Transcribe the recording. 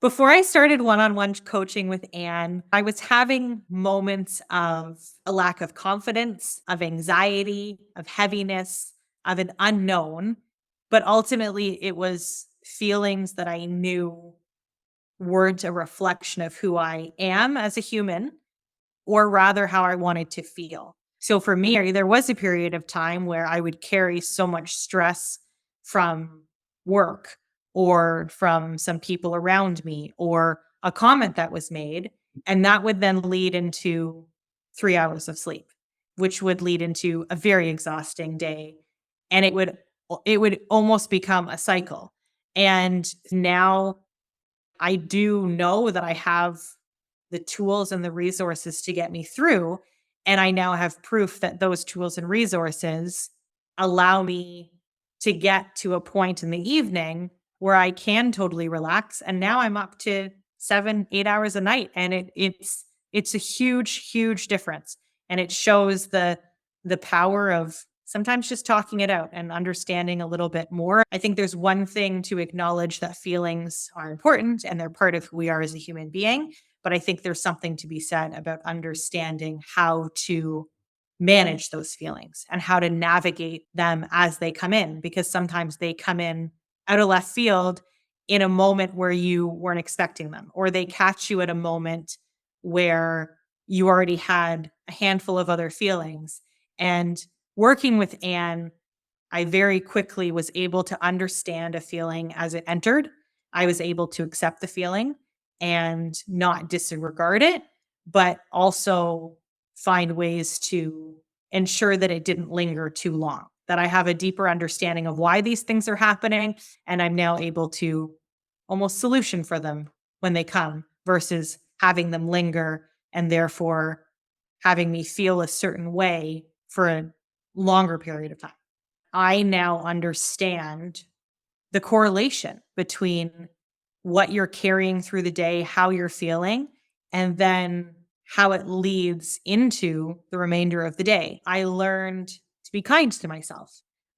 Before I started one-on-one coaching with Anne, I was having moments of a lack of confidence, of anxiety, of heaviness, of an unknown. But ultimately, it was feelings that I knew weren't a reflection of who I am as a human, or rather how I wanted to feel. So for me, there was a period of time where I would carry so much stress from work or from some people around me or a comment that was made. And that would then lead into 3 hours of sleep, which would lead into a very exhausting day. And it would almost become a cycle. And now I do know that I have the tools and the resources to get me through. And I now have proof that those tools and resources allow me to get to a point in the evening where I can totally relax. And now I'm up to 7, 8 hours a night. And it's a huge, huge difference. And it shows the power of sometimes just talking it out and understanding a little bit more. I think there's one thing to acknowledge that feelings are important and they're part of who we are as a human being. But I think there's something to be said about understanding how to manage those feelings and how to navigate them as they come in, because sometimes they come in out of left field in a moment where you weren't expecting them, or they catch you at a moment where you already had a handful of other feelings. And working with Anne, I very quickly was able to understand a feeling as it entered. I was able to accept the feeling and not disregard it, but also find ways to ensure that it didn't linger too long, that I have a deeper understanding of why these things are happening. And I'm now able to almost solution for them when they come versus having them linger and therefore having me feel a certain way for a longer period of time. I now understand the correlation between what you're carrying through the day, how you're feeling, and then how it leads into the remainder of the day. I learned to be kind to myself.